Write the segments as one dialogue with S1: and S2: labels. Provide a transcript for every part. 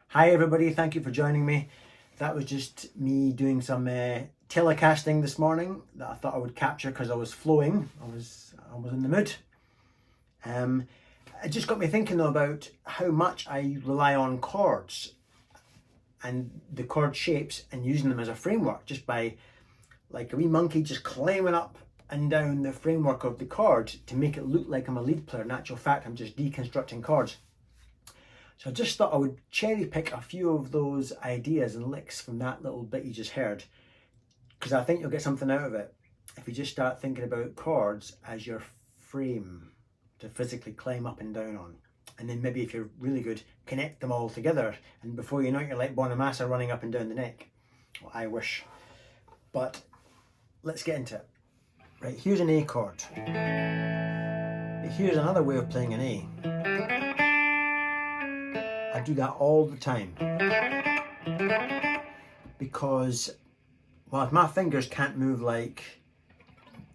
S1: Hi everybody, thank you for joining me. That was just me doing some telecasting this morning that I thought I would capture because I was flowing. I was in the mood. It just got me thinking though about how much I rely on chords and the chord shapes and using them as a framework, just by like a wee monkey just climbing up and down the framework of the chord to make it look like I'm a lead player. In actual fact, I'm just deconstructing chords. So I just thought I would cherry pick a few of those ideas and licks from that little bit you just heard, because I think you'll get something out of it if you just start thinking about chords as your frame to physically climb up and down on. And then maybe if you're really good, connect them all together, and before you know it, you're like Bonamassa running up and down the neck. Well, I wish. But let's get into it. Right, here's an A chord. Here's another way of playing an A. I do that all the time because, well, if my fingers can't move like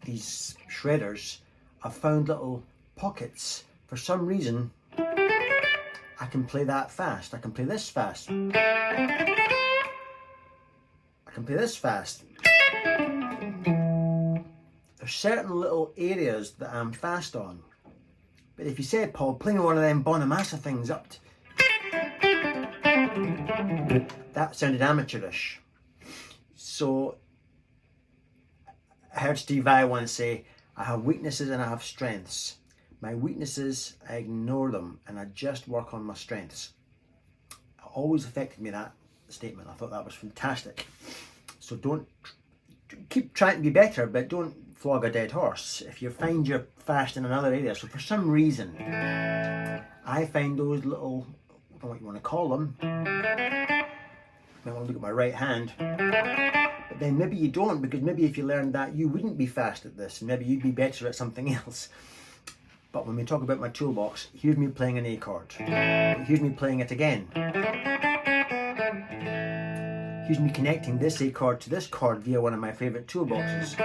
S1: these shredders, I've found little pockets. For some reason, I can play that fast. I can play this fast. I can play this fast. There's certain little areas that I'm fast on. But if you said, Paul, play me one of them Bonamassa things up to, that sounded amateurish. So I heard Steve Vai once say, I have weaknesses and I have strengths. My weaknesses, I ignore them and I just work on my strengths. It always affected me, that. statement. I thought that was fantastic. So don't keep trying to be better, but don't flog a dead horse. If you find you're fast in another area, so for some reason, I find those little, I don't know what you want to call them. I want to look at my right hand. But then maybe you don't, because maybe if you learned that, you wouldn't be fast at this. Maybe you'd be better at something else. But when we talk about my toolbox, here's me playing an A chord. Here's me playing it again. Here's me connecting this A chord to this chord via one of my favourite toolboxes.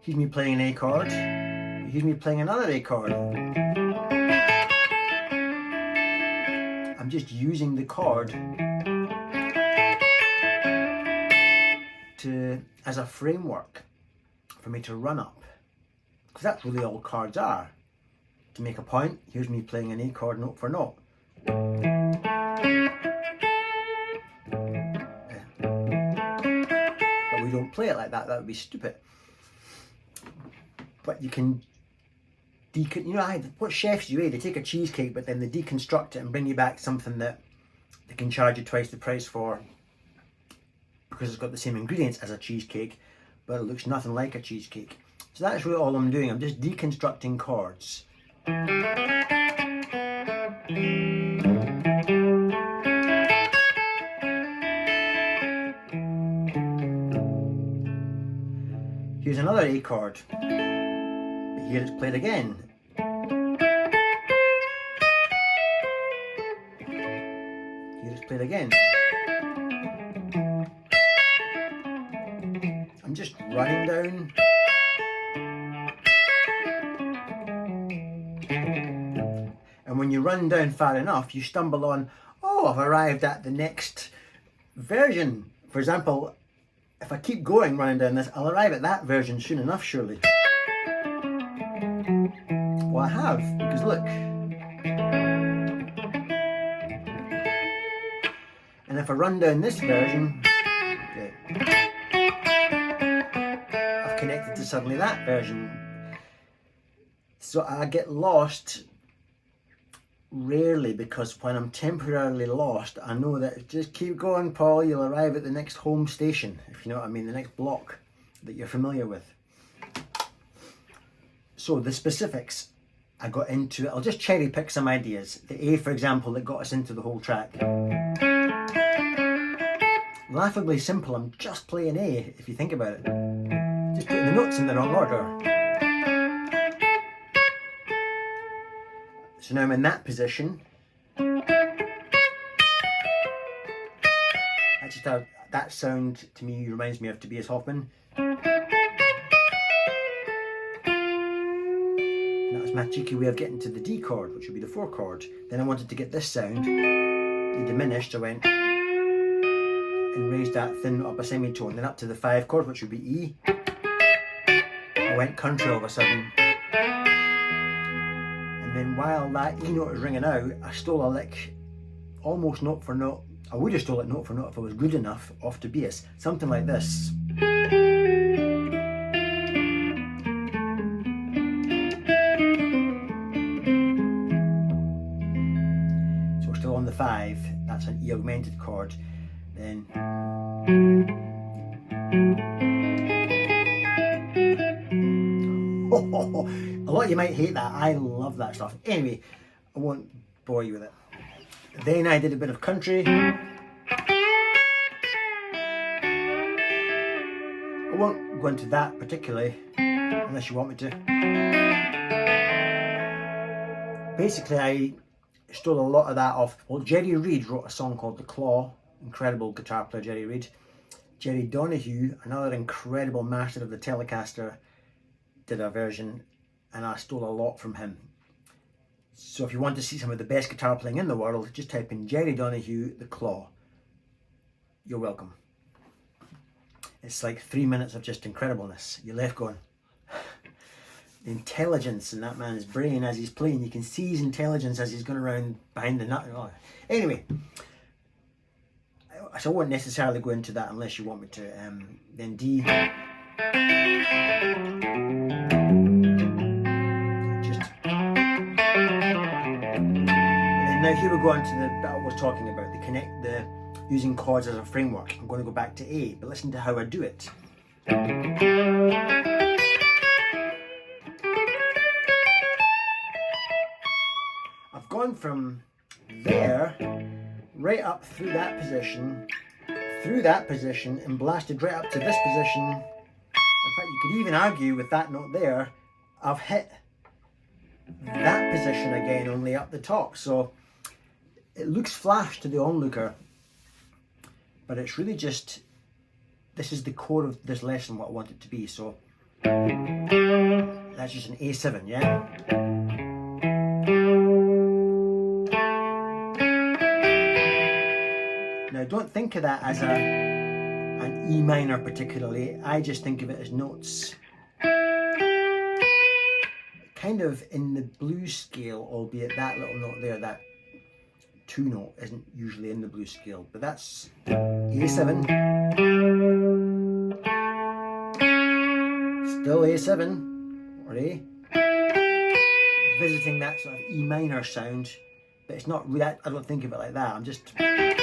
S1: Here's me playing an A chord. Here's me playing another A chord. I'm just using the chord as a framework for me to run up, because that's really all chords are. To make a point, here's me playing an A chord note for note. But we don't play it like that, that would be stupid. But you can, you know what chefs do, they take a cheesecake but then they deconstruct it and bring you back something that they can charge you twice the price for, because it's got the same ingredients as a cheesecake, but it looks nothing like a cheesecake. So that's really all I'm doing. I'm just deconstructing chords. Here's another A chord, but here it's played again. Here it's played again. I'm just running down. And when you run down far enough, you stumble on, oh, I've arrived at the next version. For example, if I keep going running down this, I'll arrive at that version soon enough, surely. Well, I have, because look. And if I run down this version, okay, I've connected to suddenly that version. So I get lost rarely, because when I'm temporarily lost, I know that just keep going, Paul, you'll arrive at the next home station, if you know what I mean, the next block that you're familiar with. So the specifics, I got into it. I'll just cherry pick some ideas. The A, for example, that got us into the whole track. Laughably simple, I'm just playing A, if you think about it. Just putting the notes in the wrong order. So now I'm in that position. That's just how that sound to me reminds me of Tobias Hoffman. And that was my cheeky way of getting to the D chord, which would be the 4 chord. Then I wanted to get this sound. It diminished, I went and raised that thin note up a semitone, then up to the 5 chord, which would be E. I went country all of a sudden. And then while that E note was ringing out, I stole a lick, almost note for note. I would have stole it note for note if I was good enough off Tobias. Something like this. So we're still on the 5. That's an E augmented chord. Then a lot of you might hate that. I love that stuff. Anyway, I won't bore you with it. Then I did a bit of country. I won't go into that particularly, unless you want me to. Basically, I stole a lot of that off. Well, Jerry Reed wrote a song called The Claw. Incredible guitar player, Jerry Reed. Jerry Donahue, another incredible master of the Telecaster, did a version, and I stole a lot from him. So if you want to see some of the best guitar playing in the world, just type in Jerry Donahue, The Claw. You're welcome. It's like 3 minutes of just incredibleness. You're left going, the intelligence in that man's brain as he's playing. You can see his intelligence as he's going around behind the nut. Oh. Anyway, so I won't necessarily go into that unless you want me to. Then D. now here we go on to the bit I was talking about, the using chords as a framework. I'm going to go back to A, but listen to how I do it. I've gone from there right up through that position, and blasted right up to this position. In fact, you could even argue with that note there, I've hit that position again, only up the top. So it looks flash to the onlooker, but it's really just, this is the core of this lesson, what I want it to be. So that's just an A7, yeah? Now don't think of that as an E minor particularly, I just think of it as notes kind of in the blues scale, albeit that little note there, that 2 note isn't usually in the blues scale, but that's A7, still A7 or A, visiting that sort of E minor sound, but it's not really, I don't think of it like that, I'm just a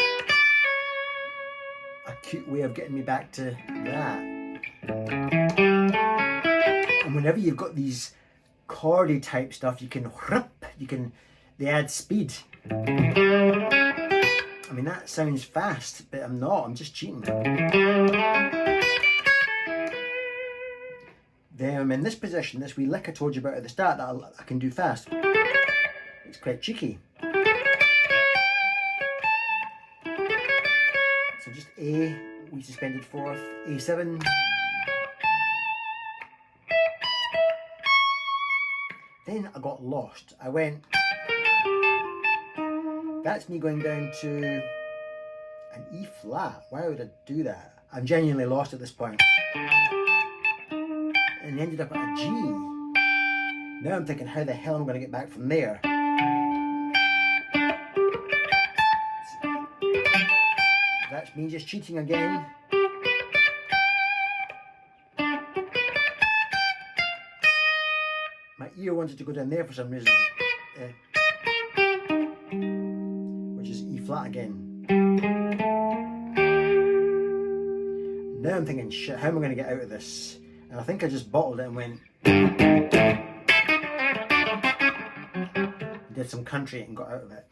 S1: cute way of getting me back to that. And whenever you've got these chordy type stuff, they add speed. I mean, that sounds fast, but I'm not, I'm just cheating. Then I'm in this position, this wee lick I told you about at the start that I can do fast. It's quite cheeky. So just A, we suspended fourth, A7. Then I got lost. I went, that's me going down to an E flat. Why would I do that? I'm genuinely lost at this point. And ended up at a G. Now I'm thinking, how the hell am I going to get back from there? That's me just cheating again. My ear wanted to go down there for some reason, which is E flat again. Now I'm thinking, shit, how am I going to get out of this? And I think I just bottled it and went, did some country and got out of it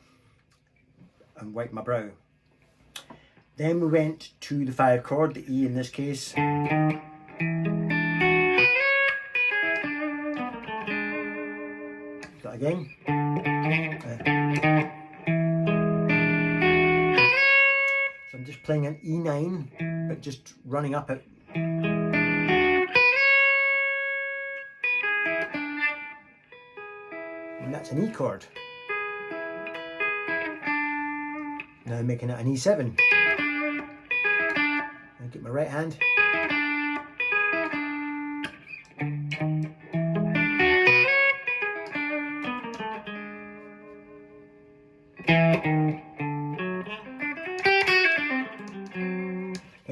S1: and wiped my brow. Then we went to the 5 chord, the E in this case. Again. So I'm just playing an E9, but just running up it. And that's an E chord. Now I'm making it an E7. I'll get my right hand.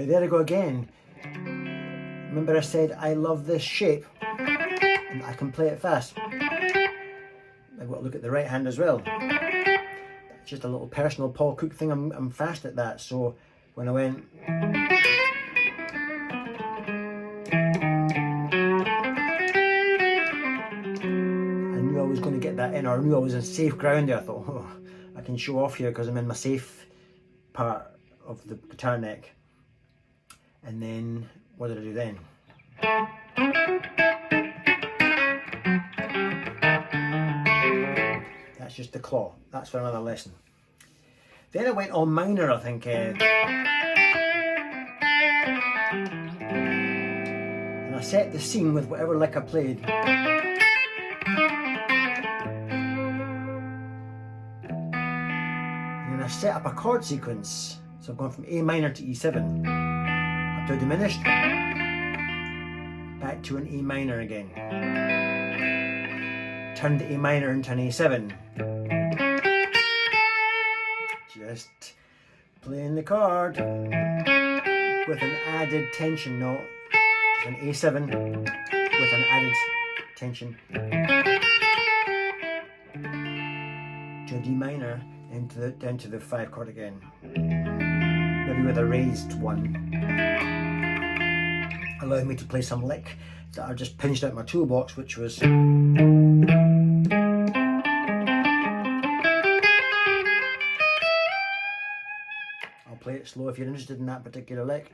S1: There I go again. Remember I said I love this shape and I can play it fast. I've got to look at the right hand as well. That's just a little personal Paul Cook thing. I'm fast at that. So when I went, I knew I was going to get that in, or I knew I was in safe ground there. I thought, oh, I can show off here because I'm in my safe part of the guitar neck. And then, what did I do then? That's just the claw. That's for another lesson. Then I went on minor, I think. And I set the scene with whatever lick I played. And then I set up a chord sequence. So I've gone from A minor to E7. To a diminished, back to an A minor again, turned the A minor into an A7, just playing the chord with an added tension note, just an A7 with an added tension to a D minor, down to the 5 chord again. Maybe with a raised one. Allowing me to play some lick that I just pinched out my toolbox, which was I'll play it slow if you're interested in that particular lick.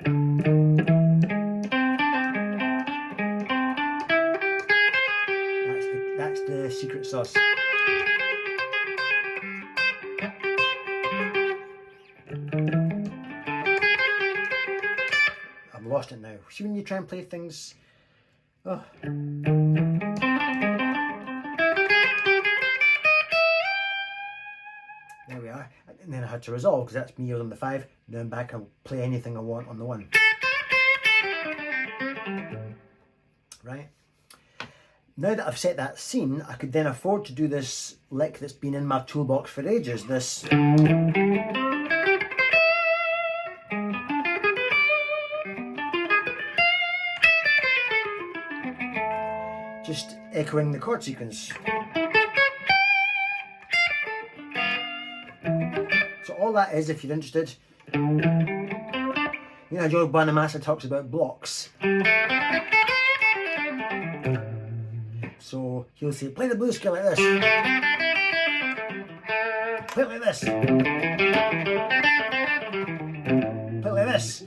S1: That's the secret sauce. I've lost it now. See when you try and play things. Oh. There we are. And then I had to resolve because that's me on the 5. Now I'm back, I'll play anything I want on the 1. Right. Now that I've set that scene, I could then afford to do this lick that's been in my toolbox for ages. This. Just echoing the chord sequence. So all that is, if you're interested, you know, Joe Bonamassa talks about blocks. So he'll say, play the blues scale like this. Play it like this. Play it like this.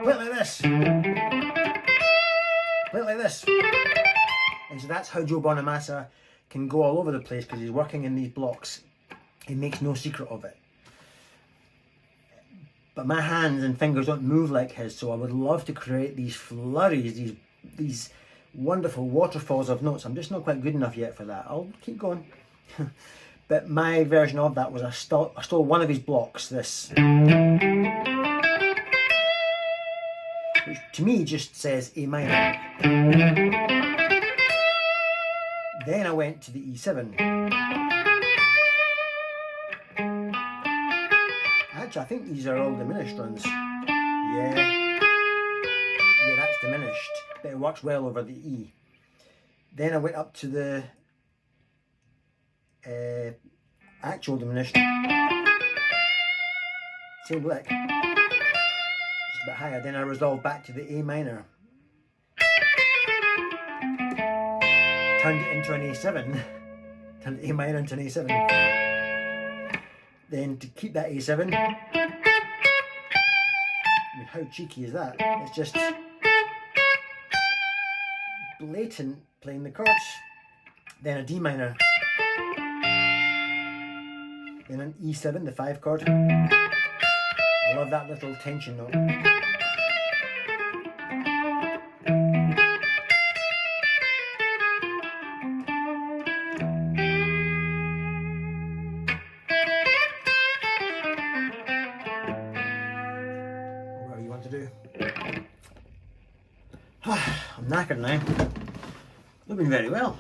S1: Play it like this. Play it like this. And so that's how Joe Bonamassa can go all over the place because he's working in these blocks. He makes no secret of it. But my hands and fingers don't move like his, so I would love to create these flurries, these wonderful waterfalls of notes. I'm just not quite good enough yet for that. I'll keep going. But my version of that was I stole one of his blocks, this, which to me just says A minor. Then I went to the E7. Actually, I think these are all diminished runs. Yeah, that's diminished, but it works well over the E. Then I went up to the actual diminished. Same lick, just a bit higher. Then I resolved back to the A minor. Turned it into an A7. Turned the A minor into an A7. Then to keep that A7, I mean, how cheeky is that? It's just blatant playing the chords. Then a D minor. Then an E7, the 5 chord. I love that little tension note. I'm knackered now. Looking very well.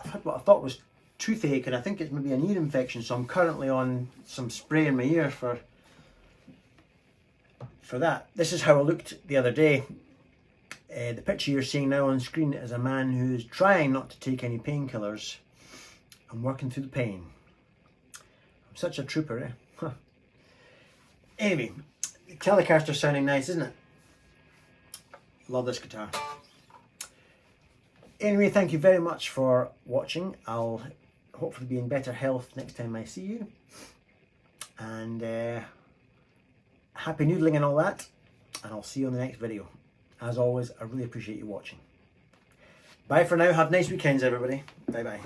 S1: I've had what I thought was toothache, and I think it's maybe an ear infection, so I'm currently on some spray in my ear for that. This is how I looked the other day. The picture you're seeing now on screen is a man who's trying not to take any painkillers. I'm working through the pain. I'm such a trooper, eh? Huh. Anyway, the Telecaster sounding nice, isn't it? Love this guitar. Anyway, thank you very much for watching. I'll hopefully be in better health next time I see you. And happy noodling and all that. And I'll see you on the next video. As always, I really appreciate you watching. Bye for now. Have nice weekends, everybody. Bye bye.